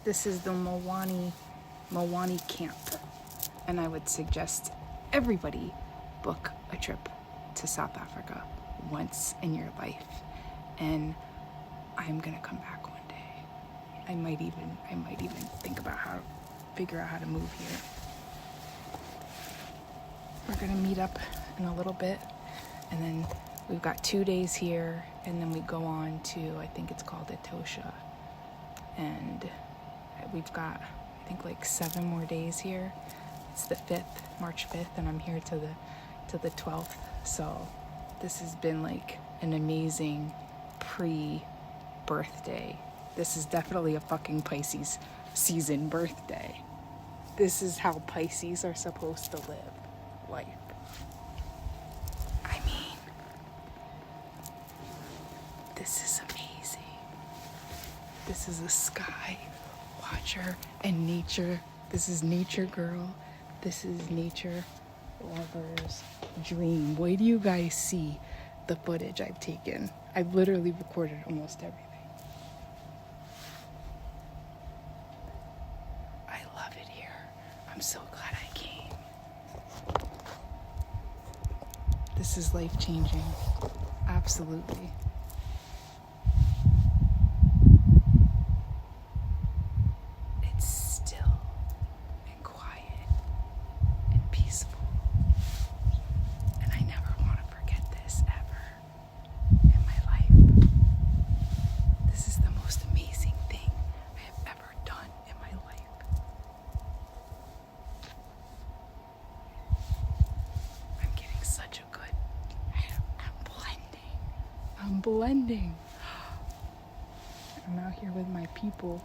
This is the MOWANI Camp, and I would suggest everybody book a trip to South Africa once in your life, and I'm gonna come back one day. I might even think about figure out how to move here. We're gonna meet up in a little bit, and then we've got 2 days here, and then we go on to, I think it's called Etosha, and we've got, I think, like 7 more days here. It's the 5th, March 5th, and I'm here to the 12th. So this has been like an amazing pre-birthday. This is definitely a fucking Pisces season birthday. This is how Pisces are supposed to live life. I mean, this is amazing. This is a sky watcher and nature. This is nature girl. This is nature lover's dream. Wait do you guys see the footage I've taken? I've literally recorded almost everything. I love it here. I'm so glad I came. This is life-changing. Absolutely. It's still and quiet and peaceful. And I never want to forget this ever in my life. This is the most amazing thing I have ever done in my life. I'm getting such a good, I'm blending. I'm out here with my people.